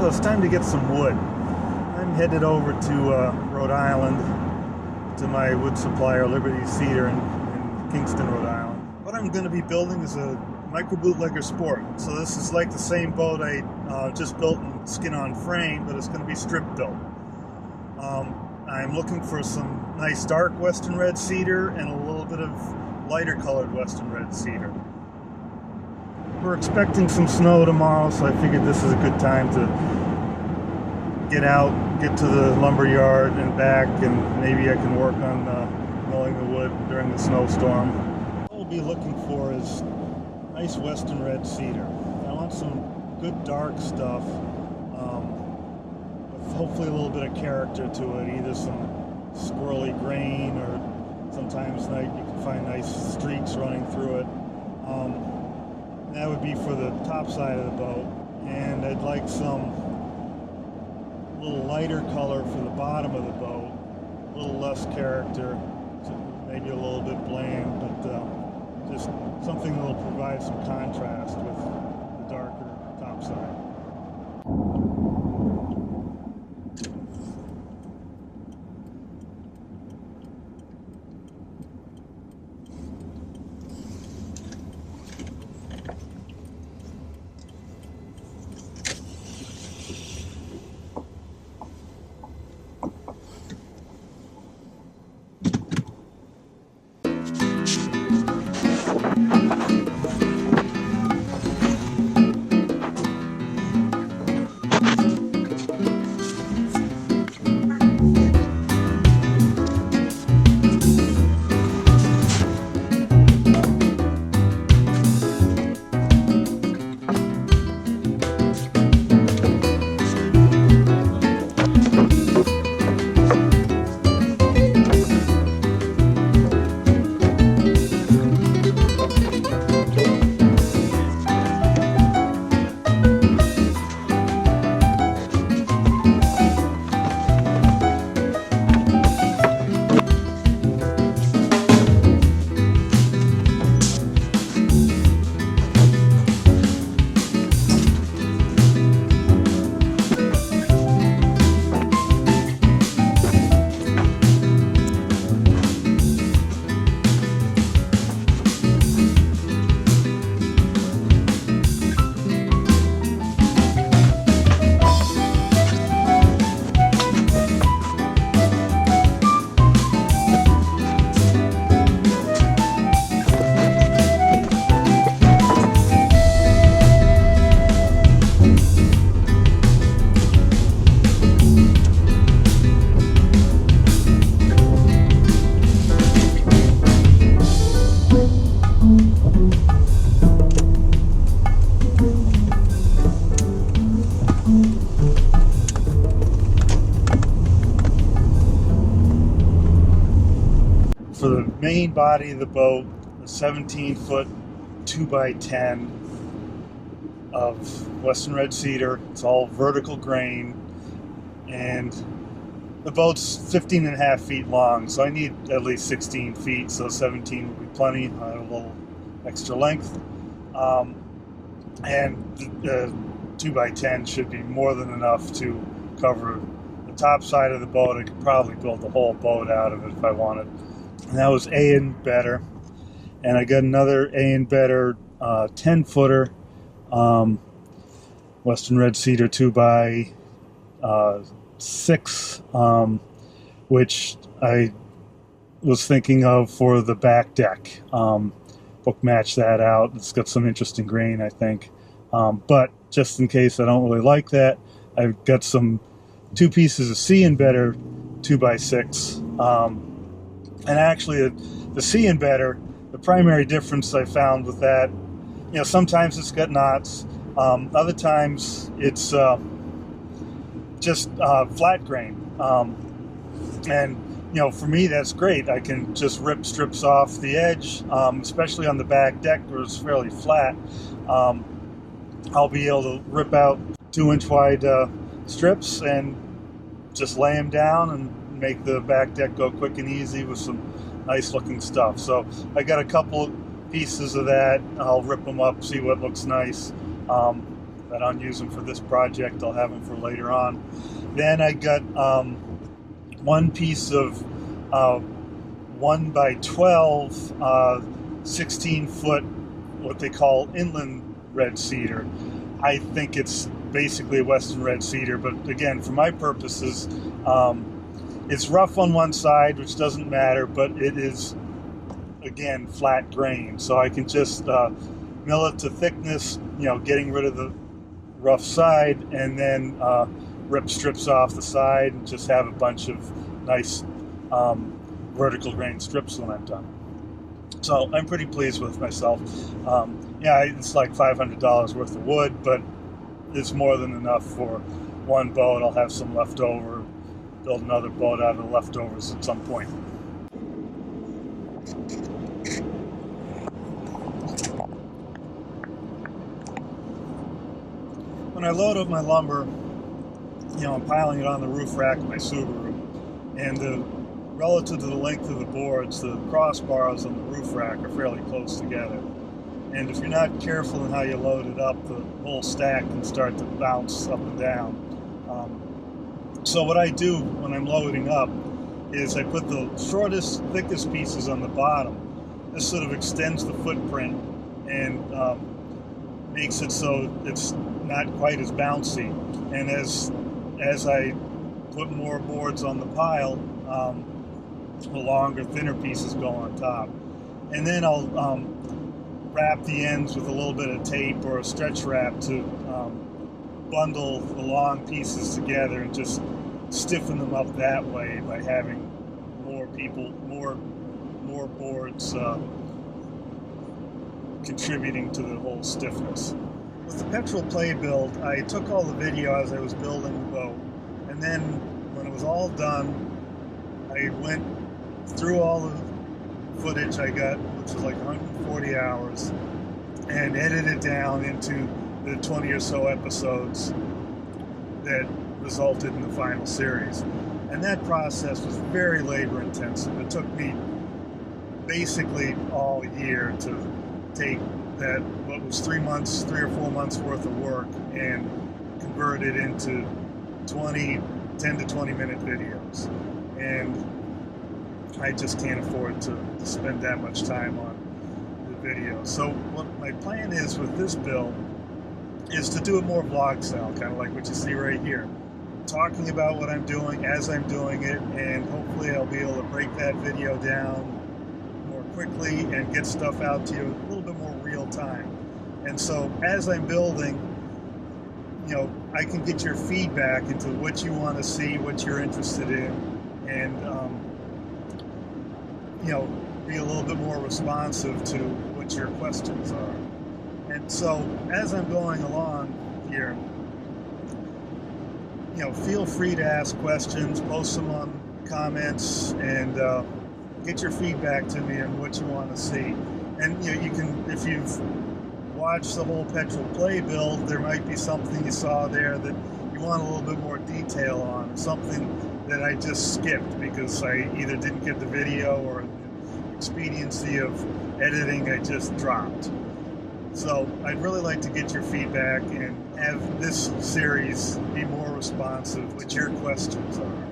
it's time to get some wood. I'm headed over to Rhode Island to my wood supplier, Liberty Cedar in Kingston, Rhode Island. What I'm going to be building is a microBootlegger Sport. So this is like the same boat I just built in skin-on frame, but it's going to be strip built. I'm looking for some nice dark western red cedar and a little bit of lighter colored western red cedar. We're expecting some snow tomorrow, so I figured this is a good time to get out, get to the lumber yard and back, and maybe I can work on milling the wood during the snowstorm. What we'll be looking for is nice western red cedar. I want some good dark stuff with hopefully a little bit of character to it, either some squirrely grain or sometimes you can find nice streaks running through it. That would be for the top side of the boat, and I'd like some little lighter color for the bottom of the boat, a little less character, maybe a little bit bland, but just something that will provide some contrast with the darker top side. For the main body of the boat, a 17-foot 2x10 of western red cedar. It's all vertical grain, and the boat's 15.5 feet long, so I need at least 16 feet, so 17 would be plenty. I have a little extra length. And the 2x10 should be more than enough to cover the top side of the boat. I could probably build the whole boat out of it if I wanted. And that was A and better. And I got another A and better 10-footer western red cedar 2x6, which I was thinking of for the back deck. Book match that out. It's got some interesting grain, I think. But just in case I don't really like that, I've got some 2 pieces of C and better 2x6. And actually, the C and better, the primary difference I found with that, sometimes it's got knots, other times it's just flat grain. And for me, that's great. I can just rip strips off the edge, especially on the back deck where it's fairly flat. I'll be able to rip out 2-inch wide strips and just lay them down and make the back deck go quick and easy with some nice looking stuff. So I got a couple pieces of that. I'll rip them up, see what looks nice. If I don't use them for this project, I'll have them for later on. Then I got one piece of 1 by 12 16-foot what they call inland red cedar. I think it's basically a western red cedar, but again, for my purposes, it's rough on one side, which doesn't matter, but it is, again, flat grain, so I can just mill it to thickness, getting rid of the rough side, and then rip strips off the side and just have a bunch of nice vertical grain strips when I'm done. So I'm pretty pleased with myself. Yeah, it's like $500 worth of wood, but it's more than enough for one boat. I'll have some left over, build another boat out of the leftovers at some point. When I load up my lumber, I'm piling it on the roof rack of my Subaru, and relative to the length of the boards, the crossbars on the roof rack are fairly close together. And if you're not careful in how you load it up, the whole stack can start to bounce up and down. So what I do when I'm loading up is I put the shortest, thickest pieces on the bottom. This sort of extends the footprint and makes it so it's not quite as bouncy. And as I put more boards on the pile, the longer, thinner pieces go on top. And then I'll wrap the ends with a little bit of tape or a stretch wrap to bundle the long pieces together and just stiffen them up that way by having more boards contributing to the whole stiffness. With the petrol play build, I took all the video as I was building the boat, and then when it was all done, I went through all the footage I got, which was like 140 hours, and edited it down into the 20 or so episodes that resulted in the final series. And that process was very labor intensive. It took me basically all year to take that, what was 3 or 4 months worth of work, and convert it into 10 to 20 minute videos. And I just can't afford to spend that much time on the video. So what my plan is with this build is to do it more vlog style, kind of like what you see right here. Talking about what I'm doing as I'm doing it, and hopefully I'll be able to break that video down more quickly and get stuff out to you a little bit more real time. And so as I'm building, I can get your feedback into what you want to see, what you're interested in, and be a little bit more responsive to what your questions are. And so as I'm going along here, feel free to ask questions, post them on comments, and get your feedback to me on what you want to see. And you can, if you've watched the whole petrol play build, there might be something you saw there that you want a little bit more detail on, something that I just skipped because I either didn't get the video or the expediency of editing I just dropped. So I'd really like to get your feedback and have this series be more responsive to what your questions are.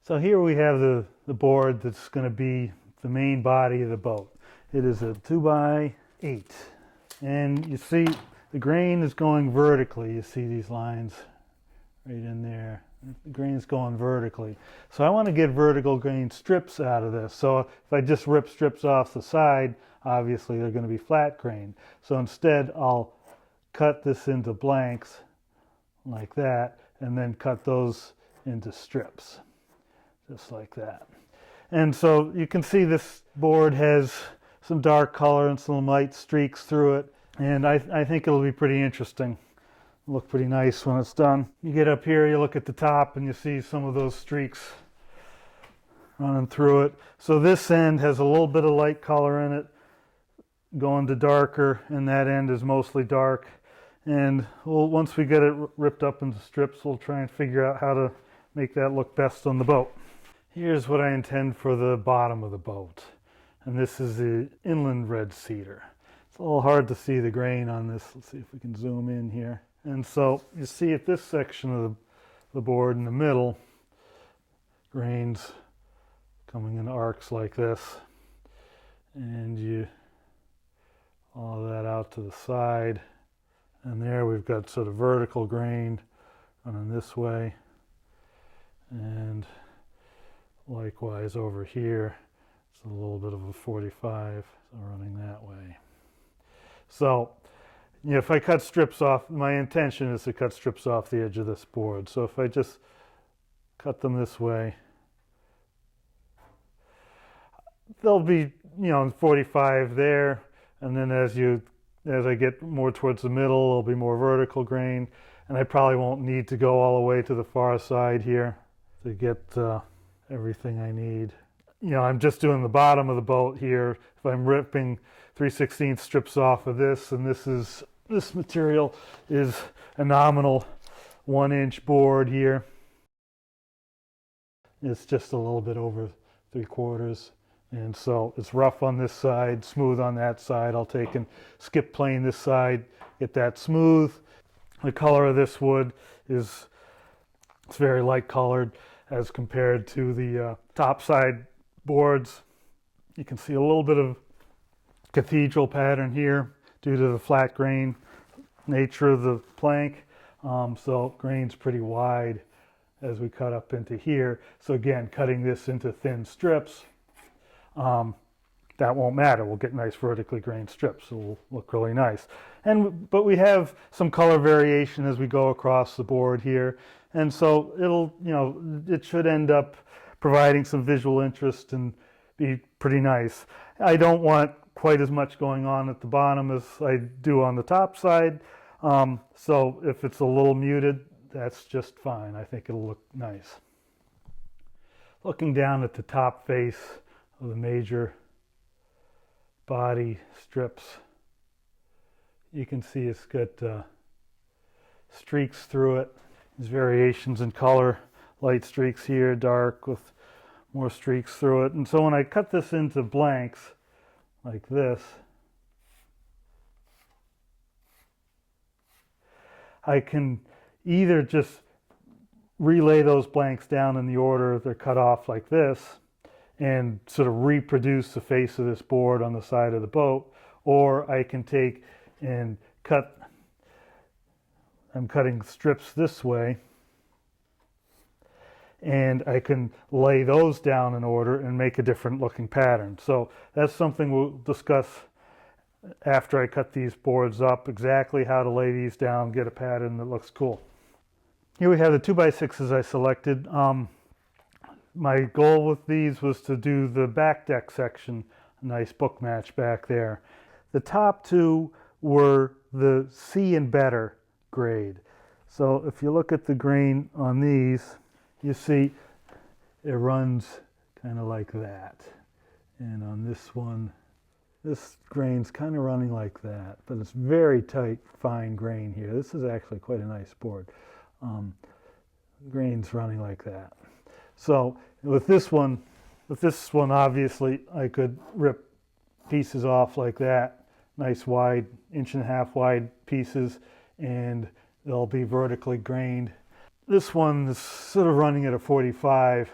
So here we have the board that's going to be the main body of the boat. It is a 2x8. And you see the grain is going vertically. You see these lines right in there. The grain's going vertically. So I want to get vertical grain strips out of this. So if I just rip strips off the side, obviously they're going to be flat grain. So instead I'll cut this into blanks like that, and then cut those into strips, just like that. And so you can see this board has some dark color and some light streaks through it. And I think it'll be pretty interesting. It'll look pretty nice when it's done. You get up here, you look at the top, and you see some of those streaks running through it. So this end has a little bit of light color in it, going to darker, and that end is mostly dark. And once we get it ripped up into strips, we'll try and figure out how to make that look best on the boat. Here's what I intend for the bottom of the boat. And this is the inland red cedar. It's a little hard to see the grain on this. Let's see if we can zoom in here. And so you see at this section of the board in the middle, grains coming in arcs like this. And you follow that out to the side. And there we've got sort of vertical grain running this way. And likewise over here, it's a little bit of a 45, so running that way. So, you know, if I cut strips off, my intention is to cut strips off the edge of this board. So if I just cut them this way, they'll be, you know, 45 there, and then as I get more towards the middle, there'll be more vertical grain, and I probably won't need to go all the way to the far side here to get everything I need. You know, I'm just doing the bottom of the boat here. If I'm ripping 3/16 strips off of this, and this material is a nominal 1-inch board here. It's just a little bit over 3/4. And so it's rough on this side, smooth on that side. I'll take and skip plane this side, get that smooth. The color of this wood it's very light colored as compared to the top side boards. You can see a little bit of cathedral pattern here due to the flat grain nature of the plank. So grain's pretty wide as we cut up into here. So again, cutting this into thin strips, that won't matter. We'll get nice vertically grained strips. It'll look really nice. But we have some color variation as we go across the board here. And so it should end up providing some visual interest and be pretty nice. I don't want quite as much going on at the bottom as I do on the top side. So if it's a little muted, that's just fine. I think it'll look nice. Looking down at the top face of the major body strips, you can see it's got streaks through it. There's variations in color, light streaks here, dark with more streaks through it. And so when I cut this into blanks like this, I can either just relay those blanks down in the order they're cut off like this and sort of reproduce the face of this board on the side of the boat, or I can take and I'm cutting strips this way, and I can lay those down in order and make a different looking pattern. So that's something we'll discuss after I cut these boards up, exactly how to lay these down, get a pattern that looks cool. Here we have the 2x6s I selected. My goal with these was to do the back deck section, a nice book match back there. The top two were the C and better grade. So if you look at the grain on these, you see it runs kind of like that. And on this one, this grain's kind of running like that, but it's very tight, fine grain here. This is actually quite a nice board. Grain's running like that. So with this one obviously I could rip pieces off like that, nice wide, 1.5 inch wide pieces, and they'll be vertically grained. This one is sort of running at a 45,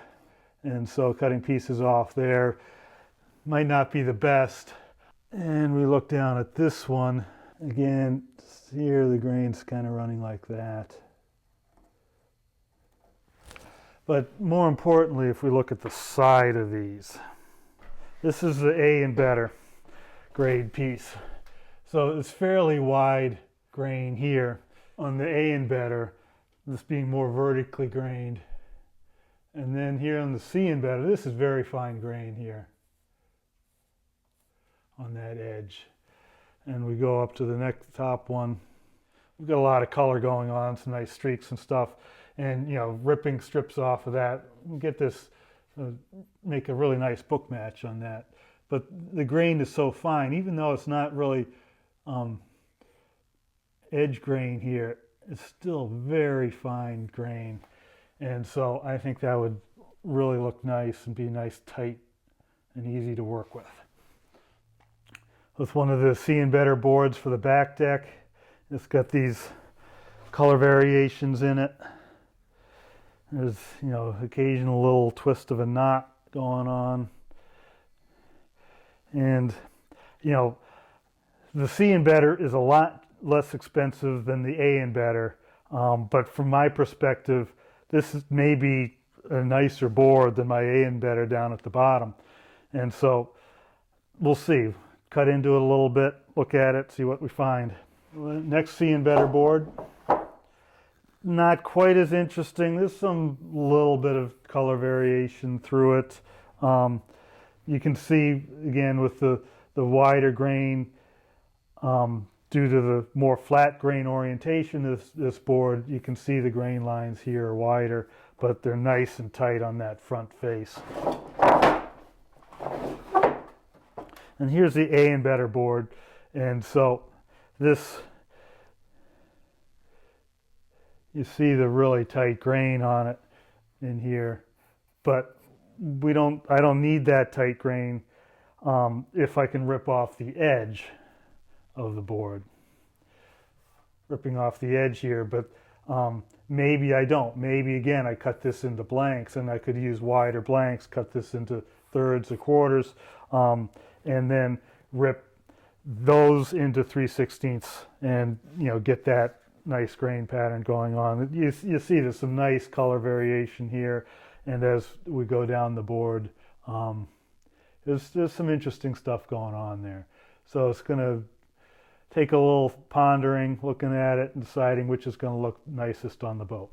and so cutting pieces off there might not be the best. And we look down at this one, again, here the grain's kind of running like that. But more importantly, if we look at the side of these, this is the A and better grade piece. So it's fairly wide grain here. On the A and better, this being more vertically grained, And then here on the C embedder, this is very fine grain here on that edge. And we go up to the next top one. We've got a lot of color going on, some nice streaks and stuff. And, you know, ripping strips off of that, we'll get this, make a really nice book match on that. But the grain is so fine, even though it's not really edge grain here, it's still very fine grain. And so I think that would really look nice and be nice, tight, and easy to work with. With one of the C embedder boards for the back deck, it's got these color variations in it. There's, you know, occasional little twist of a knot going on. And, you know, the C embedder is a lot less expensive than the A embedder. But from my perspective, this is maybe a nicer board than my A embedder down at the bottom. And so we'll see. Cut into it a little bit, look at it, see what we find. Next C embedder board. Not quite as interesting. There's some little bit of color variation through it. You can see, again, with the wider grain, due to the more flat grain orientation of this board, you can see the grain lines here are wider, but they're nice and tight on that front face. And here's the A embedder board. And so this, you see the really tight grain on it in here, but I don't need that tight grain if I can rip off the edge of the board. Ripping off the edge here, but maybe I don't. Maybe again I cut this into blanks, and I could use wider blanks, cut this into thirds or quarters, and then rip those into 3/16, and, you know, get that nice grain pattern going on. You see there's some nice color variation here, and as we go down the board, there's some interesting stuff going on there. So it's going to take a little pondering, looking at it, and deciding which is going to look nicest on the boat.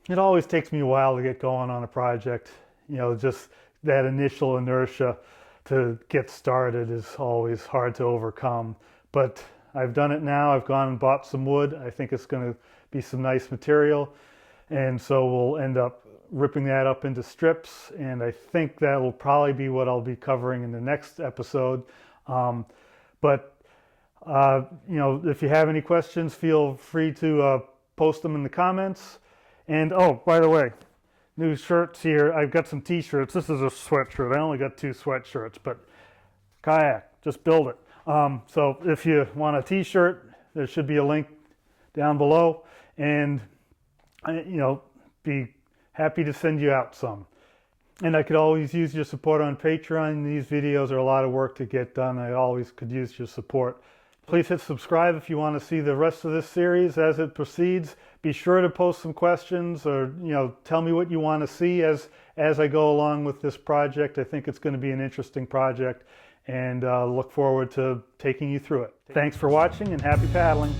It always takes me a while to get going on a project. You know, just that initial inertia to get started is always hard to overcome. But I've done it now. I've gone and bought some wood. I think it's going to be some nice material. And so we'll end up ripping that up into strips. And I think that'll probably be what I'll be covering in the next episode. You know, if you have any questions, feel free to post them in the comments. And oh, by the way, new shirts here. I've got some t-shirts. This is a sweatshirt. I only got 2 sweatshirts, but kayak, just build it. So if you want a t-shirt, there should be a link down below, and you know, be happy to send you out some. And I could always use your support on Patreon. These videos are a lot of work to get done. I always could use your support. Please hit subscribe if you want to see the rest of this series as it proceeds. Be sure to post some questions, or, you know, tell me what you want to see as I go along with this project. I think it's going to be an interesting project, and look forward to taking you through it. Thanks for watching, and happy paddling.